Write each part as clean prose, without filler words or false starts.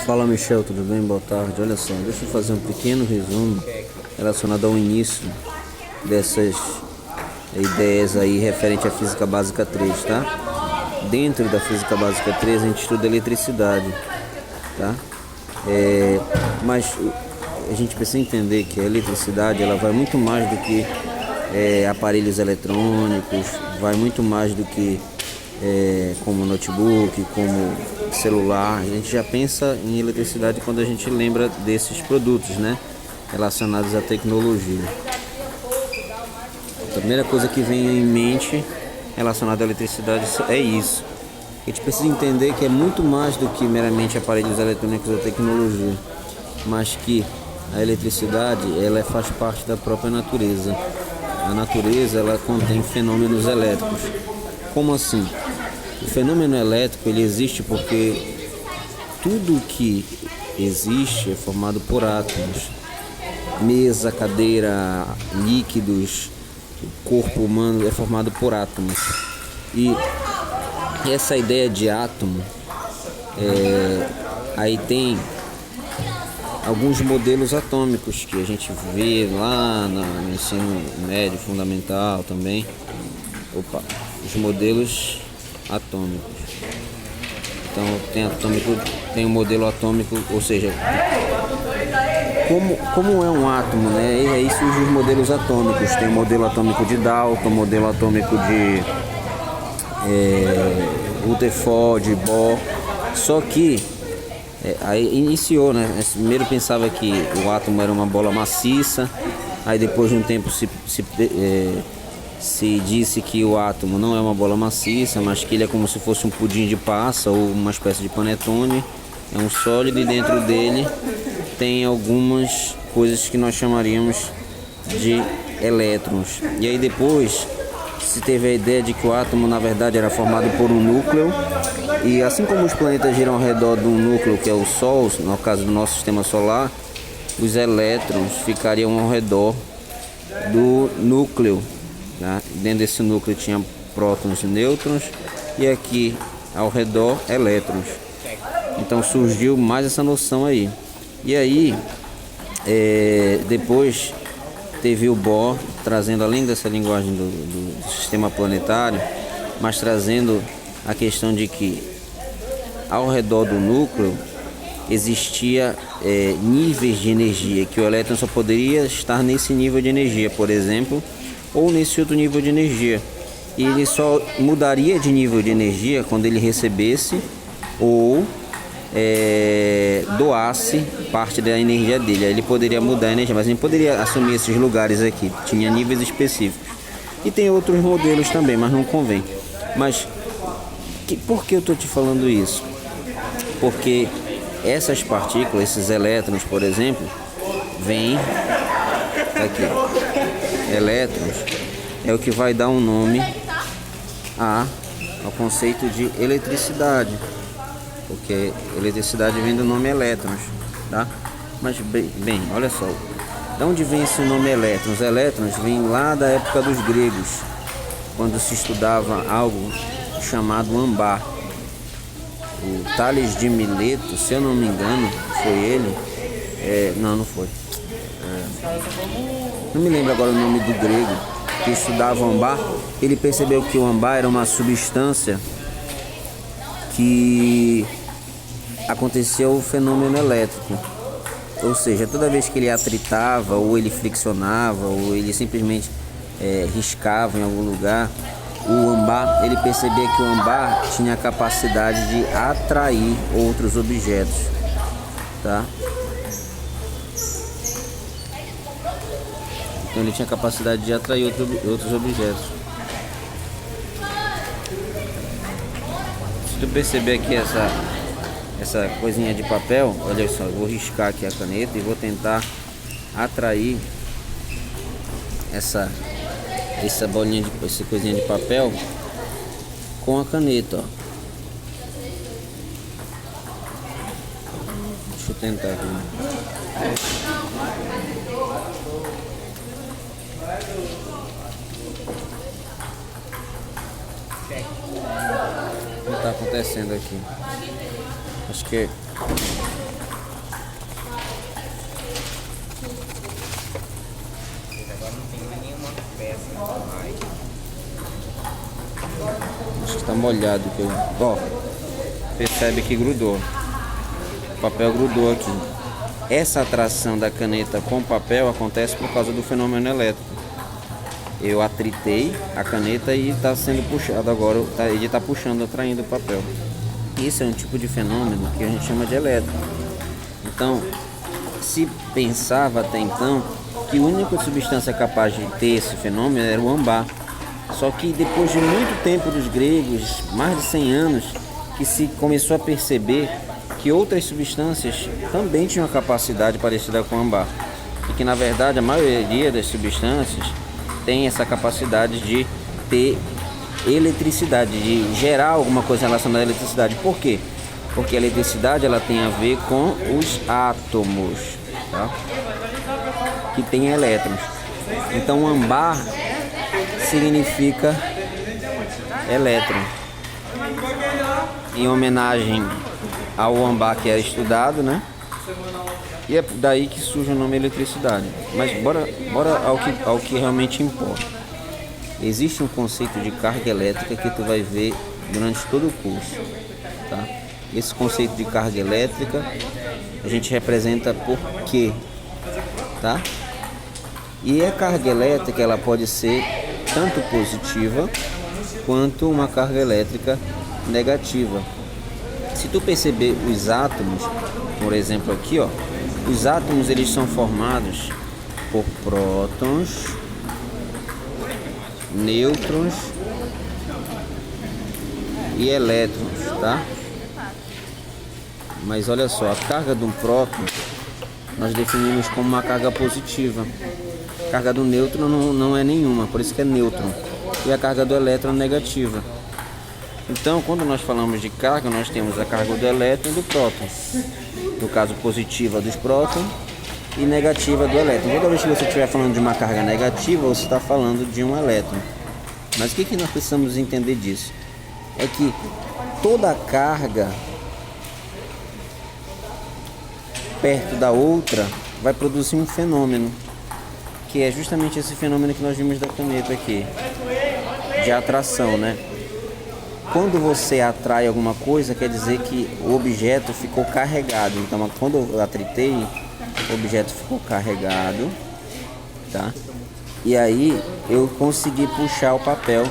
Fala Michel, tudo bem? Boa tarde. Olha só, deixa eu fazer um pequeno resumo relacionado ao início dessas ideias aí referente à Física Básica 3, tá? Dentro da Física Básica 3 a gente estuda eletricidade, tá? Mas a gente precisa entender que a eletricidade ela vai muito mais do que aparelhos eletrônicos, vai muito mais do que como notebook, como celular. A gente já pensa em eletricidade quando a gente lembra desses produtos, né, relacionados à tecnologia. A primeira coisa que vem em mente relacionada à eletricidade é isso. A gente precisa entender que é muito mais do que meramente aparelhos eletrônicos ou tecnologia, mas que a eletricidade ela faz parte da própria natureza. A natureza ela contém fenômenos elétricos. Como assim? O fenômeno elétrico ele existe porque tudo que existe é formado por átomos. Mesa, cadeira, líquidos, o corpo humano é formado por átomos. E essa ideia de átomo, aí tem alguns modelos atômicos que a gente vê lá no ensino médio, fundamental também. Os modelos atômicos. Então tem um modelo atômico, ou seja, como é um átomo, né? E aí surgem os modelos atômicos. Tem o modelo atômico de Dalton, o modelo atômico de Rutherford, Bohr. Só que aí iniciou, né? Primeiro pensava que o átomo era uma bola maciça, aí depois de um tempo se disse que o átomo não é uma bola maciça, mas que ele é como se fosse um pudim de passa ou uma espécie de panetone. É um sólido e dentro dele tem algumas coisas que nós chamaríamos de elétrons. E aí depois se teve a ideia de que o átomo na verdade era formado por um núcleo. E assim como os planetas giram ao redor de um núcleo que é o Sol, no caso do nosso sistema solar, os elétrons ficariam ao redor do núcleo. Dentro desse núcleo tinha prótons e nêutrons e aqui ao redor elétrons. Então surgiu mais essa noção aí. E aí depois teve o Bohr trazendo, além dessa linguagem do sistema planetário, mas trazendo a questão de que ao redor do núcleo existia níveis de energia, que o elétron só poderia estar nesse nível de energia, por exemplo, ou nesse outro nível de energia. E ele só mudaria de nível de energia quando ele recebesse ou doasse parte da energia dele. Aí ele poderia mudar a energia, mas ele poderia assumir esses lugares aqui. Tinha níveis específicos. E tem outros modelos também, mas não convém. Mas por que eu estou te falando isso? Porque essas partículas, esses elétrons, por exemplo, vêm aqui. Elétrons é o que vai dar um nome ao conceito de eletricidade, porque eletricidade vem do nome elétrons, tá? Mas bem, olha só, de onde vem esse nome elétrons? Os elétrons vêm lá da época dos gregos, quando se estudava algo chamado ambar. O Tales de Mileto, se eu não me engano, foi ele. Não foi. Não me lembro agora o nome do grego que estudava o ambar. Ele percebeu que o ambar era uma substância que acontecia o fenômeno elétrico. Ou seja, toda vez que ele atritava, ou ele friccionava, ou ele simplesmente riscava em algum lugar, o ambar, ele percebia que o ambar tinha a capacidade de atrair outros objetos, tá? Então ele tinha a capacidade de atrair outros objetos. Se tu perceber aqui essa coisinha de papel, olha só, eu vou riscar aqui a caneta e vou tentar atrair essa bolinha essa coisinha de papel com a caneta, ó. Deixa eu tentar aqui. O que está acontecendo aqui? Acho que Acho que tá molhado aqui. Ó, percebe que grudou. O papel grudou aqui. Essa atração da caneta com o papel acontece por causa do fenômeno elétrico. Eu atritei a caneta e está sendo puxado agora. Ele está puxando, atraindo o papel. Isso é um tipo de fenômeno que a gente chama de elétrico. Então, se pensava até então que a única substância capaz de ter esse fenômeno era o âmbar. Só que depois de muito tempo dos gregos, mais de 100 anos, que se começou a perceber que outras substâncias também tinham uma capacidade parecida com o âmbar. E que na verdade a maioria das substâncias tem essa capacidade de ter eletricidade, de gerar alguma coisa relacionada à eletricidade. Por quê? Porque a eletricidade ela tem a ver com os átomos, tá? Que tem elétrons. Então âmbar significa elétron, em homenagem ao âmbar que era estudado, né? E é daí que surge o nome eletricidade. Mas bora ao que realmente importa. Existe um conceito de carga elétrica que tu vai ver durante todo o curso, tá? Esse conceito de carga elétrica a gente representa por quê, tá? E a carga elétrica ela pode ser tanto positiva quanto uma carga elétrica negativa. Se tu perceber os átomos, por exemplo aqui, ó, os átomos eles são formados por prótons, nêutrons e elétrons, tá? Mas olha só, a carga de um próton nós definimos como uma carga positiva. A carga do nêutron não é nenhuma, por isso que é nêutron. E a carga do elétron é negativa. Então, quando nós falamos de carga, nós temos a carga do elétron e do próton. No caso, positiva dos prótons e negativa do elétron. Toda vez que você estiver falando de uma carga negativa, você está falando de um elétron. Mas o que nós precisamos entender disso? É que toda carga perto da outra vai produzir um fenômeno, que é justamente esse fenômeno que nós vimos da caneta aqui, de atração, né? Quando você atrai alguma coisa, quer dizer que o objeto ficou carregado. Então, quando eu atritei, o objeto ficou carregado, tá? E aí eu consegui puxar o papel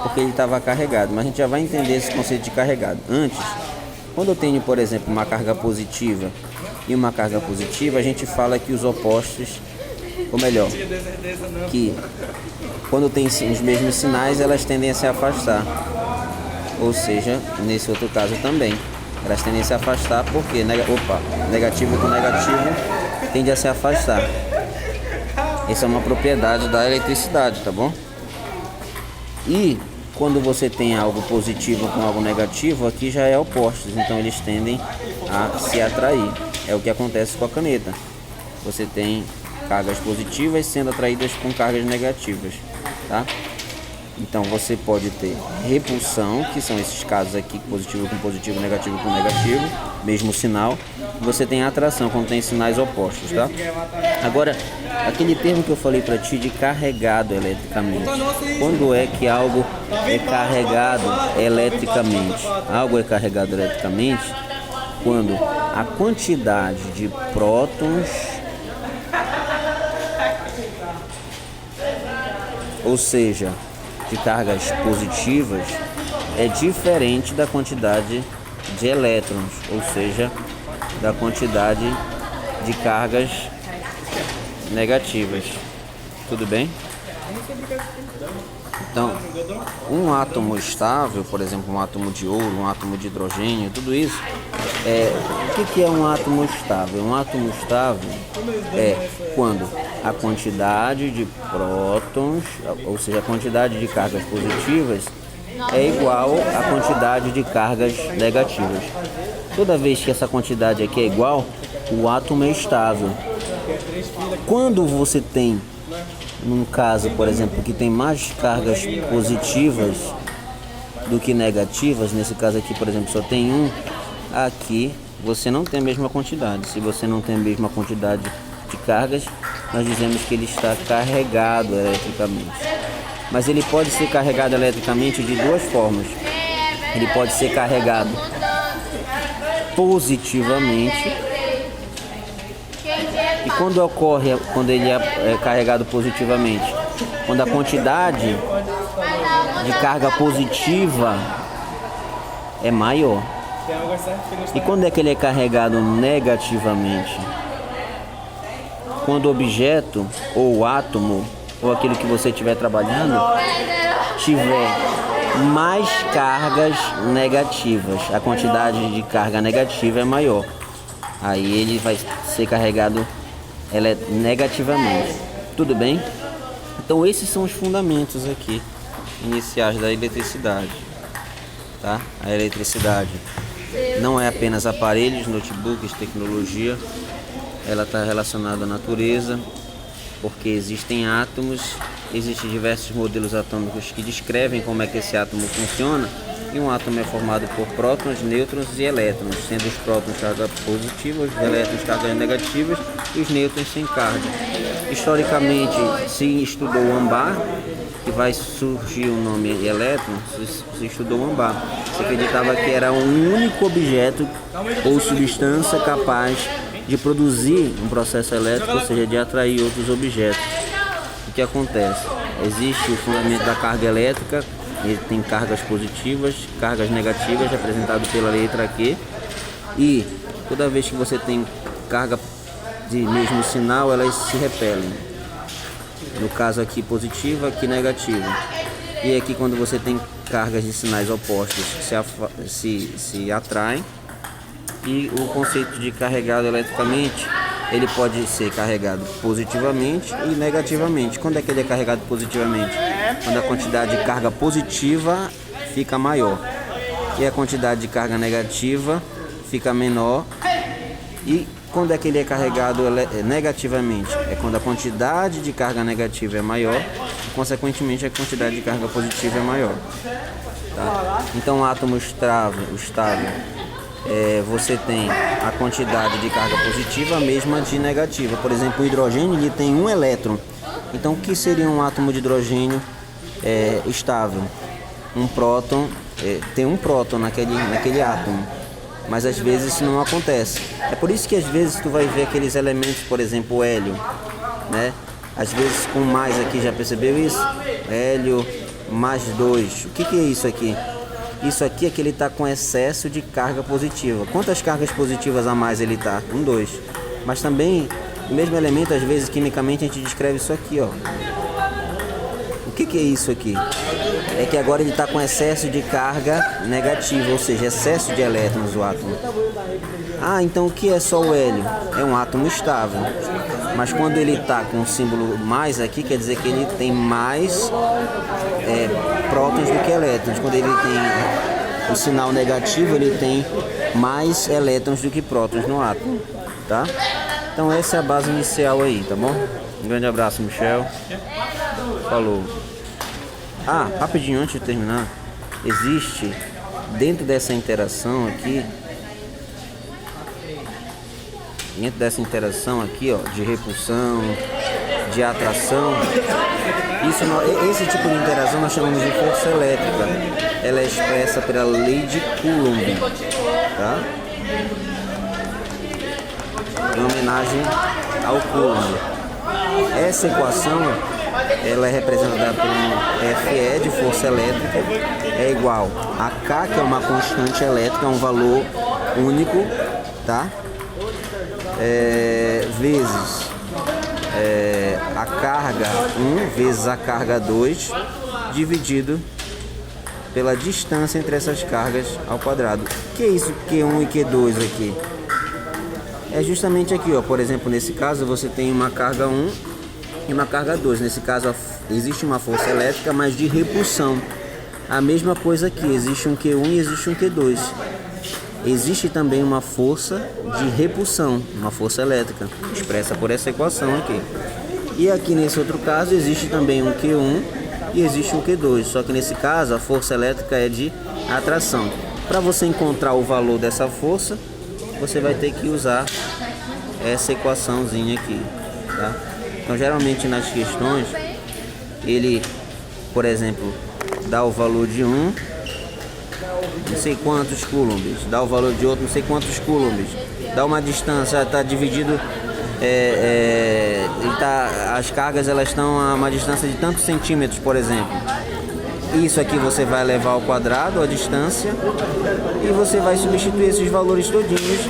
porque ele estava carregado. Mas a gente já vai entender esse conceito de carregado. Antes, quando eu tenho, por exemplo, uma carga positiva e uma carga positiva, a gente fala que os opostos, ou melhor, que quando tem os mesmos sinais, elas tendem a se afastar. Ou seja, nesse outro caso também, elas tendem a se afastar porque negativo com negativo tende a se afastar. Essa é uma propriedade da eletricidade, tá bom? E quando você tem algo positivo com algo negativo, aqui já é opostos, então eles tendem a se atrair. É o que acontece com a caneta. Você tem cargas positivas sendo atraídas com cargas negativas, tá? Então você pode ter repulsão, que são esses casos aqui, positivo com positivo, negativo com negativo, mesmo sinal. Você tem atração quando tem sinais opostos, tá? Agora, aquele termo que eu falei para ti de carregado eletricamente. Quando é que algo é carregado eletricamente? Algo é carregado eletricamente quando a quantidade de prótons, ou seja, de cargas positivas, é diferente da quantidade de elétrons, ou seja, da quantidade de cargas negativas. Tudo bem? Então, um átomo estável, por exemplo, um átomo de ouro, um átomo de hidrogênio, tudo isso, o que é um átomo estável? Um átomo estável é quando a quantidade de prótons, ou seja, a quantidade de cargas positivas, é igual à quantidade de cargas negativas. Toda vez que essa quantidade aqui é igual, o átomo é estável. Quando você tem, num caso, por exemplo, que tem mais cargas positivas do que negativas, nesse caso aqui, por exemplo, só tem um, aqui você não tem a mesma quantidade. Se você não tem a mesma quantidade de cargas, nós dizemos que ele está carregado eletricamente. mas ele pode ser carregado eletricamente de duas formas. Ele pode ser carregado positivamente, e quando ele é carregado positivamente, quando a quantidade de carga positiva é maior. E quando é que ele é carregado negativamente? Quando o objeto ou o átomo ou aquilo que você estiver trabalhando tiver mais cargas negativas, a quantidade de carga negativa é maior, aí ele vai ser carregado negativamente. Tudo bem? Então esses são os fundamentos aqui iniciais da eletricidade, tá? A eletricidade não é apenas aparelhos, notebooks, tecnologia, ela está relacionada à natureza, porque existem átomos, existem diversos modelos atômicos que descrevem como é que esse átomo funciona, e um átomo é formado por prótons, nêutrons e elétrons, sendo os prótons cargas positivas, os elétrons cargas negativas e os nêutrons sem carga. Historicamente se estudou o Ambar, que vai surgir o nome elétron, se estudou o Ambar. Se acreditava que era um único objeto ou substância capaz de produzir um processo elétrico, ou seja, de atrair outros objetos. O que acontece? Existe o fundamento da carga elétrica, ele tem cargas positivas, cargas negativas, representado pela letra Q, e toda vez que você tem carga de mesmo sinal, elas se repelem. No caso aqui positiva, aqui negativa. E aqui quando você tem cargas de sinais opostos se atraem. E o conceito de carregado eletricamente, ele pode ser carregado positivamente e negativamente. Quando é que ele é carregado positivamente? Quando a quantidade de carga positiva fica maior e a quantidade de carga negativa fica menor. E quando é que ele é carregado negativamente? É quando a quantidade de carga negativa é maior e, consequentemente, a quantidade de carga positiva é maior. Tá? Então, o átomo estável, você tem a quantidade de carga positiva, a mesma de negativa. Por exemplo, o hidrogênio ele tem um elétron. Então, o que seria um átomo de hidrogênio estável? Um próton, tem um próton naquele átomo. Mas às vezes isso não acontece. É por isso que às vezes tu vai ver aqueles elementos, por exemplo, o hélio, né? Às vezes com mais aqui, já percebeu isso? Hélio mais 2. O que é isso aqui? Isso aqui é que ele está com excesso de carga positiva. Quantas cargas positivas a mais ele está? 1, 2. Mas também, o mesmo elemento, às vezes, quimicamente, a gente descreve isso aqui, ó. O que é isso aqui? É que agora ele está com excesso de carga negativa, ou seja, excesso de elétrons o átomo. Ah, então o que é só o hélio? É um átomo estável. Mas quando ele está com o símbolo mais aqui, quer dizer que ele tem mais prótons do que elétrons. Quando ele tem o sinal negativo, ele tem mais elétrons do que prótons no átomo, tá? Então essa é a base inicial aí, tá bom? Um grande abraço, Michel. Falou. Ah, rapidinho, antes de terminar, existe dentro dessa interação aqui, ó, de repulsão, de atração, esse tipo de interação nós chamamos de força elétrica. Ela é expressa pela lei de Coulomb, tá? Em homenagem ao Coulomb. Essa equação, ela é representada por um FE de força elétrica, é igual a K, que é uma constante elétrica, é um valor único, tá? Vezes a carga 1 vezes a carga 2 dividido pela distância entre essas cargas ao quadrado. O que é isso Q1 e Q2 aqui? É justamente aqui, ó. Por exemplo, nesse caso você tem uma carga 1 e uma carga 2. Nesse caso existe uma força elétrica, mas de repulsão. A mesma coisa aqui, existe um Q1 e existe um Q2. Existe também uma força de repulsão, uma força elétrica, expressa por essa equação aqui. E aqui nesse outro caso existe também um Q1 e existe um Q2, só que nesse caso a força elétrica é de atração. Para você encontrar o valor dessa força, você vai ter que usar essa equaçãozinha aqui, tá? Então geralmente nas questões ele por exemplo, dá o valor de um, não sei quantos coulombs, dá o valor de outro, não sei quantos coulombs, dá uma distância, está dividido, as cargas elas estão a uma distância de tantos centímetros, por exemplo. Isso aqui você vai levar ao quadrado, a distância, e você vai substituir esses valores todinhos.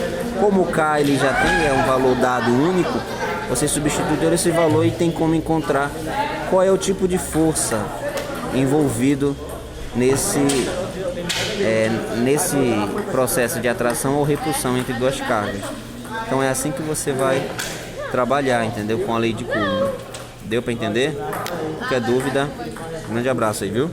Como o K ele já tem, é um valor dado único, você substitui todo esse valor e tem como encontrar qual é o tipo de força envolvido nesse processo de atração ou repulsão entre duas cargas. Então é assim que você vai trabalhar, entendeu? Com a lei de Coulomb. Deu para entender? Qualquer dúvida, um grande abraço aí, viu?